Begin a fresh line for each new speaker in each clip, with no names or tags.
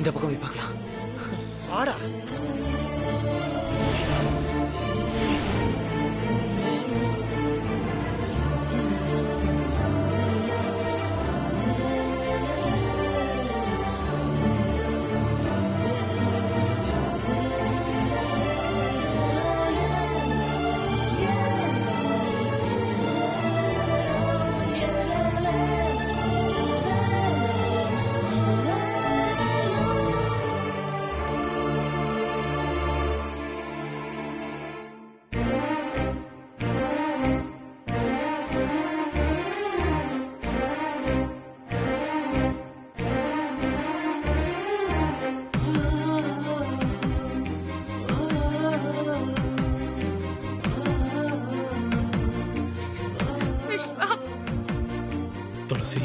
இந்த பக்கம் போய் பார்க்கலாம். வாடா.
துளசி,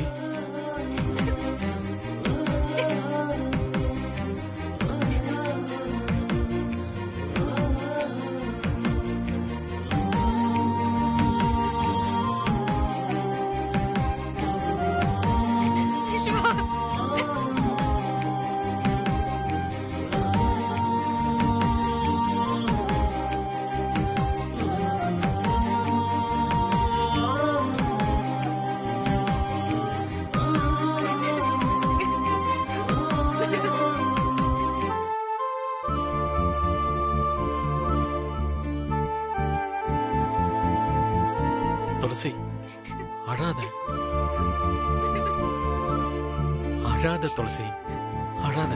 துளசி, அழாத அழாத துளசி, அழாத.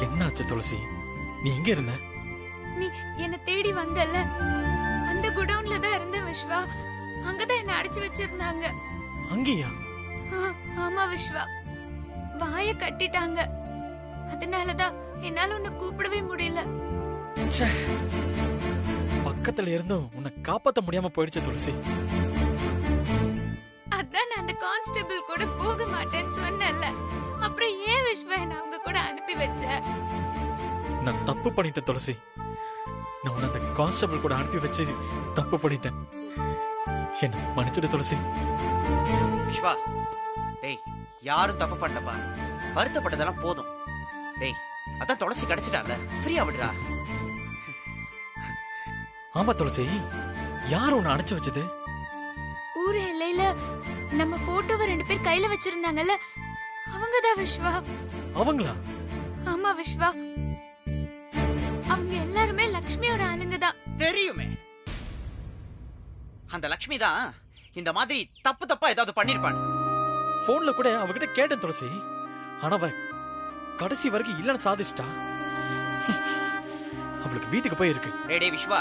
என்னாச்சு துளசி? நீ எங்க இருந்த?
நீ என்ன தேடி வந்தல, அந்த குடவுன்ல தான் இருந்த விஸ்வா. அங்கதான் என்ன அடைச்சு வச்சிருந்தாங்க.
அங்கேயா?
ஆமா விஸ்வா, வாய கட்டிட்டாங்க. அதனாலதான் என்னால உன்னை கூப்பிடவே முடியல.
பக்கத்துல இருந்தும் உன்னை காப்பாத்த முடியாம போயிடுச்சு துளசி.
அதான் நான் அந்த கான்ஸ்டபிள் கூட போக மாட்டேன்னு சொன்னல. அப்புறம் ஏன் விஸ்வா என்ன அவங்க கூட அனுப்பி வச்ச?
நான் தப்பு பண்ணிட்டேன் துளசி. நான் உன்னை அந்த கான்ஸ்டபிள் கூட அனுப்பி வச்சு தப்பு பண்ணிட்டேன். என்ன மன்னிச்சுடு துளசி.
விஸ்வா, டேய், யாரும் தப்பு பண்ணப்பா. வருத்தப்பட்டதெல்லாம் போதும். டேய், அதான் துளசி கிடைச்சிட்டால, ஃப்ரீயா விடுறா.
ஆமா துளசி, யார் உன்னை அடைச்சு வச்சது?
ஊர் எல்லையில நம்ம போட்டோவை 2 பேர் கையில வச்சிருந்தாங்கல்ல, அவங்கதான் விஸ்வா.
அவங்களா?
ஆமா விஸ்வா, அவங்க எல்லாருமே லக்ஷ்மியோட ஆளுங்கதான்.
தெரியுமே, அந்த லக்ஷ்மி தான் இந்த மாதிரி தப்பு தப்பா ஏதாவது பண்ணிருப்பான்.
போன்ல கூட அவகிட்ட கேட்டேன் துளசி. ஆனா அவ கடைசி வரைக்கும் இல்லன்னு சாதிச்சிட்டா. அவளுக்கு வீட்டுக்கு போய் இருக்கு.
டேய் விஸ்வா,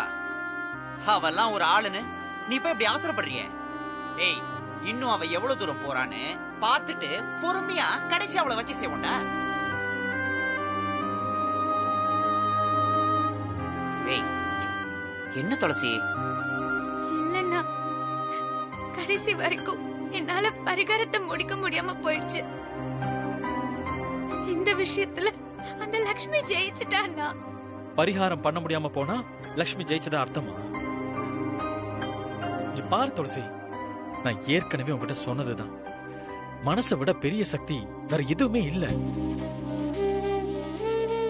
அவெல்லாம் ஒரு ஆளுன்னு நீ போய் இப்படி அவசரப்படுறிய? டேய், இன்னும் அவ எவ்வளவு தூரம் போறான்னு பார்த்துட்டு பொறுமையா கடைசி அவளை வச்சு செய்வோண்டா. டேய், என்ன துளசி?
இல்லன்னா கடைசி வரைக்கும் என்னால பரிகாரத்தை முடிக்க முடியாம போயிடுச்சு. இந்த விஷயத்துல அந்த லக்ஷ்மி ஜெயிச்சுட்டான்னா.
பரிகாரம் பண்ண முடியாம போனா லக்ஷ்மி ஜெயிச்சதா அர்த்தமா? பாரு துளசி, நான் ஏற்கனவே உங்ககிட்ட சொன்னதுதான், மனசை விட பெரிய சக்தி வேற எதுவுமே இல்ல.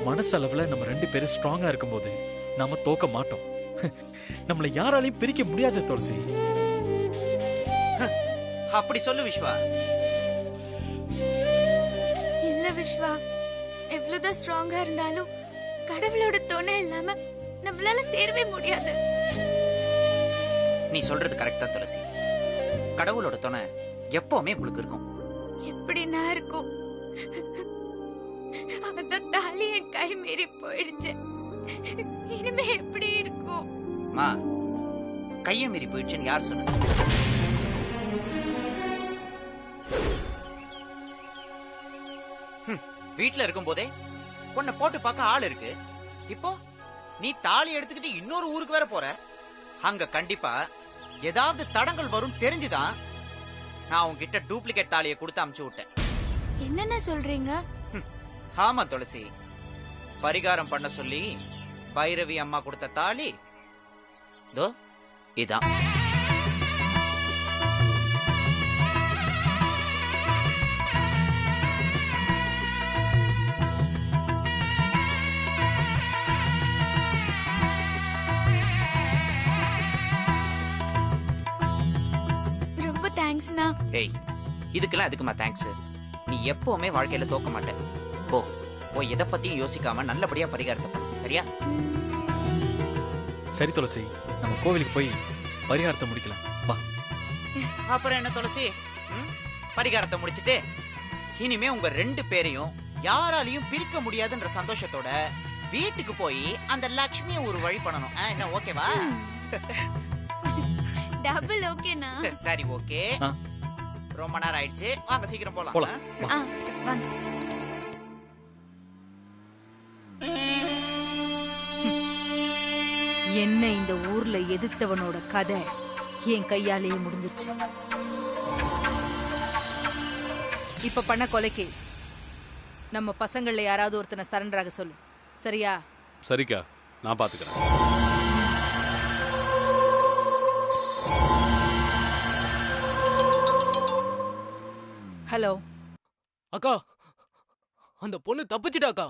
மனசளவுல நம்ம 2 பேரும் ஸ்ட்ராங்கா இருக்கும்போது நாம தோக்க மாட்டோம். நம்மளை யாராலையும் பிரிக்க முடியாது துளசி.
அப்படி சொல்லு விஸ்வா.
இல்ல விஸ்வா, எவ்வளவுதான் ஸ்ட்ராங்கா இருந்தாலும் கடவுளோட துணை இல்லாம நம்மளால சேரவே முடியாது.
நீ சொல்றது கரெக்ட் தான் துளசி. கடவுளோட துணை எப்பவுமே உங்களுக்கு இருக்கும்.
எப்படின்னா இருக்கும். அந்த தாலி என் கை மீறி போயிடுச்சு. இனிமே எப்படி இருக்கும்?
மா, கைய மீறி போயிடுச்சுன்னு யார் சொன்னது? வீட்டுல இருக்கும் போதே உன்னை போட்டு பார்க்க ஆள் இருக்கு. இப்போ நீ தாலி எடுத்துக்கிட்டு இன்னொரு ஊருக்கு வேற போற. அங்க கண்டிப்பா ஏதாவது தடங்கள் வரும் தெரிஞ்சுதான் நான் உன்கிட்ட டூப்ளிகேட் தாலியை கொடுத்து அமுச்சு விட்டேன்.
என்னென்ன சொல்றீங்க?
ஆமா துளசி, பரிகாரம் பண்ண சொல்லி பைரவி அம்மா கொடுத்த தாலி இதோ இதான். ஏய், இதுக்கெல்லாம் எதுக்குமா தேங்க்ஸ்? நீ எப்பவுமே வாழ்க்கையில தோக்க மாட்ட. போ போய் எதை பத்தியும் யோசிக்காம நல்லபடியா பரிகாரத்தை பண்ணு, சரியா?
சரி துளசி, நம்ம கோவிலுக்கு போய் பரிகாரத்தை முடிக்கலாம் வா.
அப்புறம் என்ன துளசி, பரிகாரத்தை முடிச்சிட்டு இனிமே உங்க 2 பேரையும் யாராலையும் பிரிக்க முடியாதுன்ற சந்தோஷத்தோட வீட்டுக்கு போய் அந்த லக்ஷ்மியை ஒரு வழி பண்ணணும். என்ன ஓகேவா?
டபுள் ஓகேனா?
சரி ஓகே. ரொம்ப நேரம் ஆயிடுச்சு, வாங்க சீக்கிரம் போலாம்.
வாங்க.
என்ன இந்த ஊர்ல எதிர்த்தவனோட கதை என் கையாலேயே முடிஞ்சிருச்சு. இப்ப பண்ண கொலைக்கு நம்ம பசங்கள்ல யாராவது ஒருத்தனை சரண்டராக சொல்லு, சரியா?
சரிக்கா, நான் பாத்துக்கிறேன்.
ஹலோ
அக்கா, அந்த பொண்ணு தப்பிச்சிட்டாக்கா.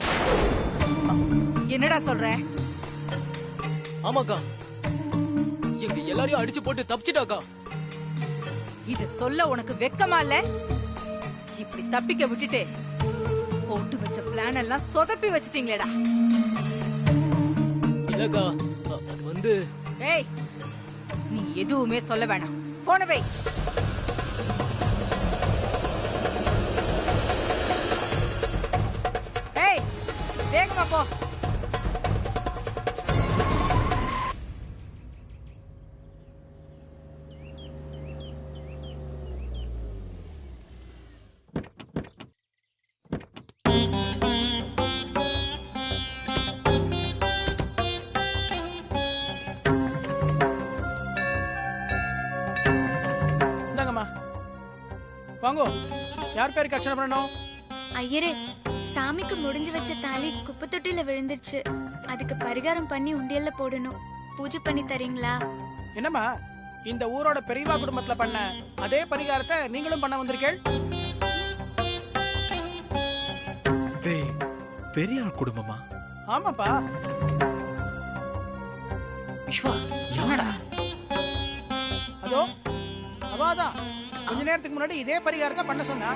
என்னடா சொல்ற?
ஆமாக்கா, எங்க எல்லாரையும் அடிச்சு போட்டு தப்பிச்சிட்டாக்கா.
இத சொல்ல உனக்கு வெக்கமா இல்ல? இப்படி தப்பிக்க விட்டுட்டு போட்டு வச்ச பிளான் எல்லாம் சொதப்பி வச்சிட்டீங்களேடா.
இல்லக்கா, அது வந்து
ஏய், நீ எதுவுமே சொல்ல வேணாம், போன வை. ஏய், வேகமா போ.
வாங்கோ, யார் பேருக்கு அர்ச்சனை பண்ணணும்?
ஐயரே, சாமிக்கு முடிஞ்சு வச்ச தாலி குப்பை தொட்டில விழுந்துருச்சு. அதுக்கு பரிகாரம் பண்ணி உண்டியல்ல போடணும். பூஜை பண்ணி தரீங்களா?
என்னம்மா, இந்த ஊரோட பெரியவா குடும்பத்துல பண்ண அதே பரிகாரத்தை நீங்களும் பண்ண வந்திருக்கீள்?
பெரிய ஆள் குடும்பமா?
ஆமாப்பா.
விஸ்வா, என்னடா?
அதோ அவாதான் கொஞ்ச நேரத்துக்கு முன்னாடி இதே பரிகாரத்தை பண்ண சொன்னா.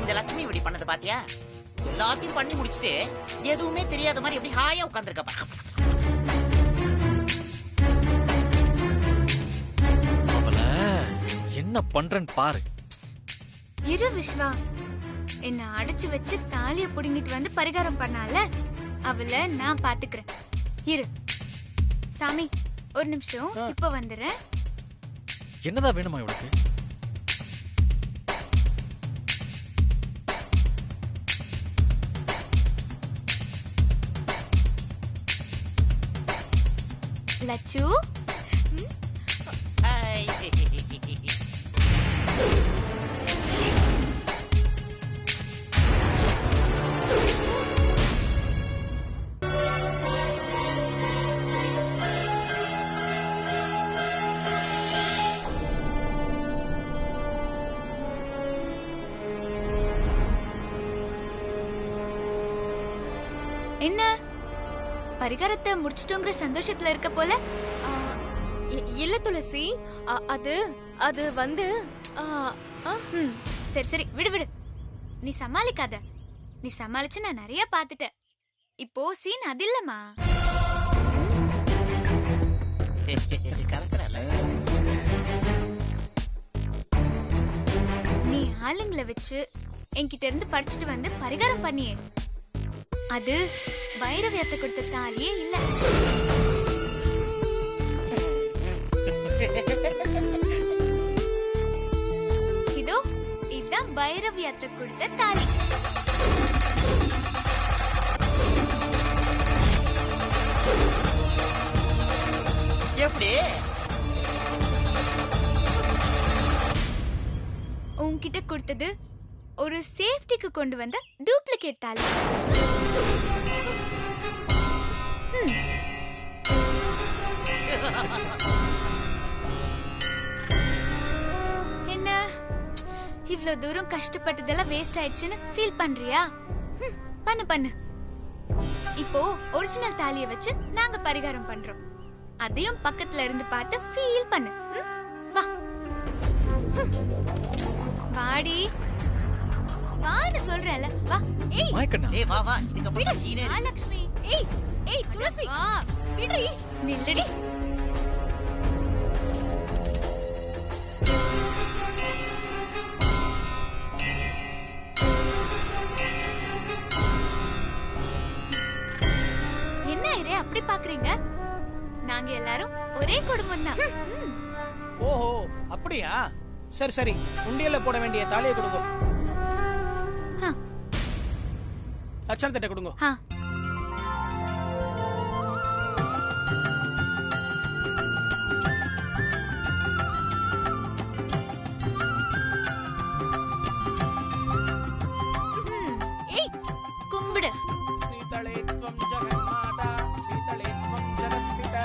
இந்த லட்சுமி இப்படி பண்ணது பாத்தியா? எல்லாத்தையும் பண்ணி முடிச்சிட்டு எதுவுமே தெரியாத மாதிரி எப்படி ஹாயா உட்கார்ந்திருக்க.
என்ன பண்றேன்னு பாரு.
இரு விஸ்வா, என்ன அடைச்சு வச்சு தாலிய புடுங்கிட்டு வந்து பரிகாரம் பண்ணால, அவளை நான் பாத்துக்கிறேன். இரு சாமி, ஒரு நிமிஷம், இப்ப வந்துடுறேன்.
என்னதான் வேணுமா இவளுக்கு?
லச்சு, என்ன பரிகாரத்தை முடிச்சிட்டோங்கிற சந்தோஷத்துல இருக்க போல?
இல்ல துளசி, அது அது வந்து
சரி சரி, விடு விடு, நீ சமாளிக்காத. நீ சமாளிச்சு நான் நிறைய பாத்துட்டேன். இப்போ சீன் அது இல்லம்மா. நீ ஆளுங்களை வச்சு என்கிட்ட இருந்து படிச்சுட்டு வந்து பரிகாரம் பண்ணியே, அது வைரவியத்தை கொடுத்த தாலியே இல்ல. இதோ இதான் வைரவியத்தை கொடுத்த தாலி.
எப்படி?
உன்கிட்ட கொடுத்தது ஒரு சேஃப்டிக்கு கொண்டு வந்த டூப்ளிகேட் தாலி. என்ன இவ்ளோ தூரம் கஷ்டப்பட்டதெல்லாம் வேஸ்ட் ஆயிடுச்சுன்னு ஃபீல் பண்றியா? பண்ணு பண்ணு. இப்போ ஒரிஜினல் தாலியை வச்சு நாங்க பரிகாரம் பண்றோம். அதையும் பக்கத்துல இருந்து பார்த்து ஃபீல் பண்ணு. வா வாடி, வான்னு சொல்றேன்ல, வா.
ஏய்
மாயக்கண்ணா
ஏய் வா வா, இதுக்கு அப்புறம் சீனே
வா லக்ஷ்மி.
ஏய் ஏய் துளசி,
வா
விடுடி.
நில்லடி. என்ன ஐரே அப்படி பாக்குறீங்க? நாங்க எல்லாரும் ஒரே குடும்பம் தான்.
ஓஹோ அப்படியா? சரி சரி, உண்டியல்ல போட வேண்டிய தாலியை கொடுங்க. லட்சணத்திட்ட கொடுங்க.
ஏய்
கும்பிடு.
சீதளே த்வம் ஜெகன்மாதா, சீதளே த்வம் ஜெகத்பிதா,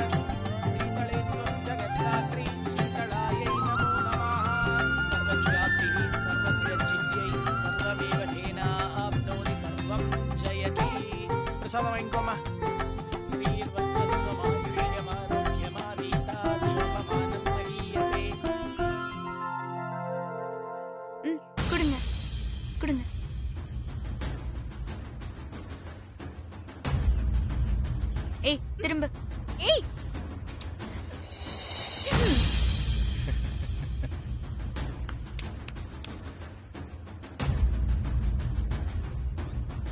சீதளே த்வம் ஜெகத்தாத்ரி, சீதளாயை நமோ நமः. சர்வஸ்யாப்திஹி சர்வஸ்ய சித்யை சர்வமேவ தேனா ஆப்னோதி சர்வம் ஜயதி. பிரசாதமயங்கோமா.
கொடுங்க கொடுங்க. ஏய் திரும்ப.
ஏய்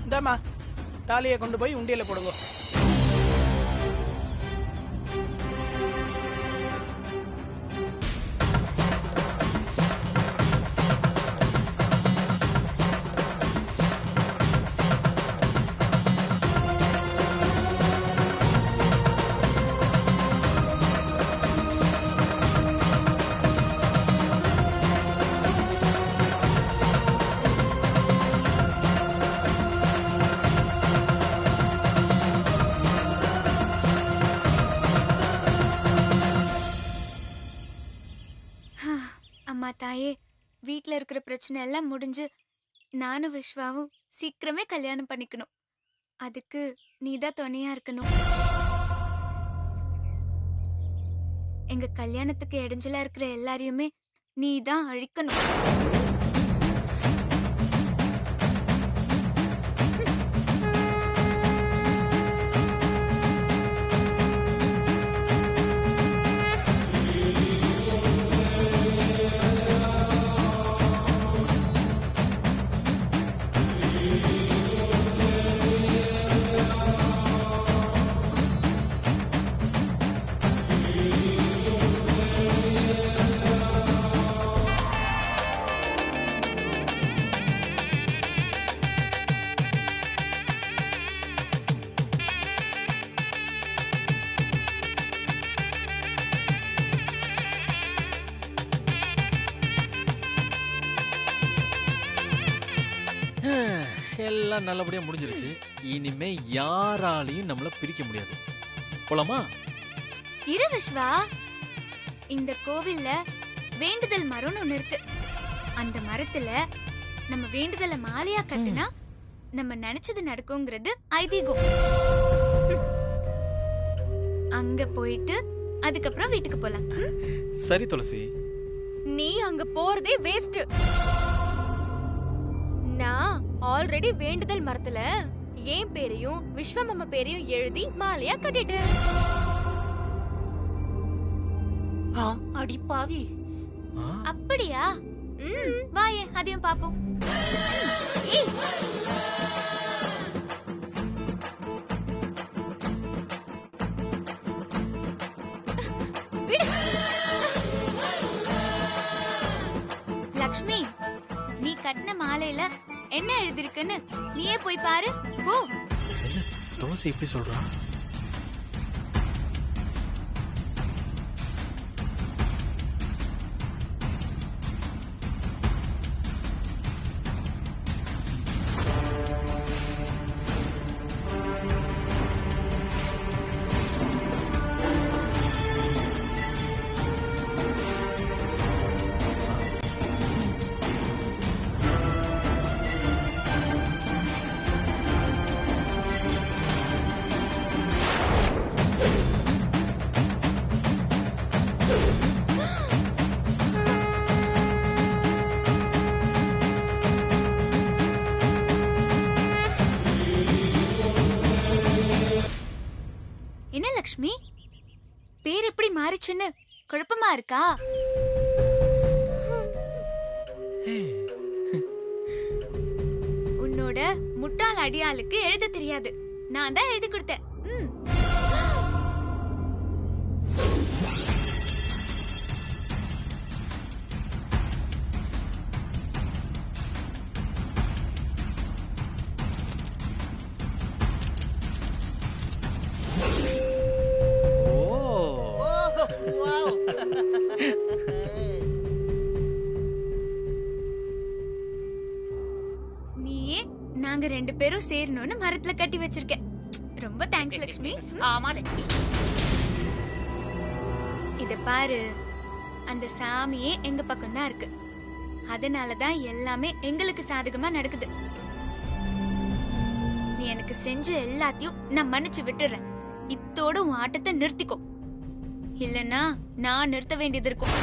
இந்தாம்மா, தாலியை கொண்டு போய் உண்டியல்ல போடுங்க.
அம்மா தாயே, வீட்ல இருக்கிற பிரச்சனை எல்லாம் முடிஞ்சு நானும் விஸ்வாவும் சீக்கிரமே கல்யாணம் பண்ணிக்கணும். அதுக்கு நீதான் துணையா இருக்கணும். எங்க கல்யாணத்துக்கு இடைஞ்சலா இருக்கிற எல்லாரையுமே நீதான் அழிக்கணும்.
எல்லாம் நல்லபடியா முடிஞ்சிருச்சு. இனிமே யாராலையும் நம்மள பிரிக்க முடியாது. போலாமா?
இரு விஸ்வா, இந்த கோவில்ல வேண்டுதல் மரம்னு ஒண்ணு இருக்கு. அந்த மரத்துல நம்ம வேண்டுதலை மாலையா கட்டினா நம்ம நினைச்சது நடக்குங்கிறது ஐதீகம். அங்க போயிட்டு அதுக்கப்புறம் வீட்டுக்கு போலாம்.
சரி துளசி.
நீ அங்க போறதே வேஸ்ட். நான் ஆல்ரெடி வேண்டுதல் மரத்துல என் பேரையும் விஸ்வமம்மா பேரையும் எழுதி மாலையா கட்டிட்டேன்.
அடி பாவி.
அப்படியா? வாயே அதையும் பாப்போம். ஏய் விடு. லக்ஷ்மி, நீ கட்டின மாலையில என்ன எழுதிருக்குன்னு நீயே போய் பாரு. போ.
துளசி இப்படி சொல்றா?
லக்ஷ்மி, பேர் எப்படி மாறிச்சுன்னு குழப்பமா இருக்கா? உன்னோட முட்டாள் அடியாளுக்கு எழுத தெரியாது, நான் தான் எழுதி கொடுத்தேன். நீயே நாங்க 2 பேரும் சேரணும்னு மரத்துல கட்டி வச்சிருக்க. ரொம்ப தேங்க்ஸ் லக்ஷ்மி.
ஆமா லட்சுமி.
இத பாரு, அந்த சாமியே எங்க பக்கம் தான் இருக்கு. அதனாலதான் எல்லாமே எங்களுக்கு சாதகமா நடக்குது. நீ எனக்கு செஞ்ச எல்லாத்தையும் நான் மன்னிச்சு விட்டுறேன். இத்தோட உன் ஆட்டத்தை நிறுத்திக்கோ, இல்லனா நான் நிறுத்த வேண்டியது இருக்கும்.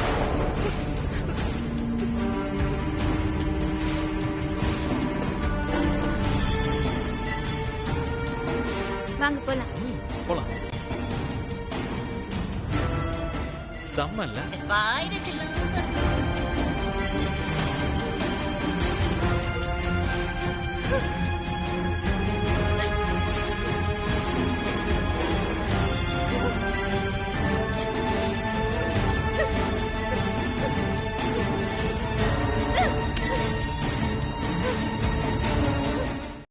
வாங்க போலாம்.
போலாம். செம்மல்ல?
பாய் லட்சுமி.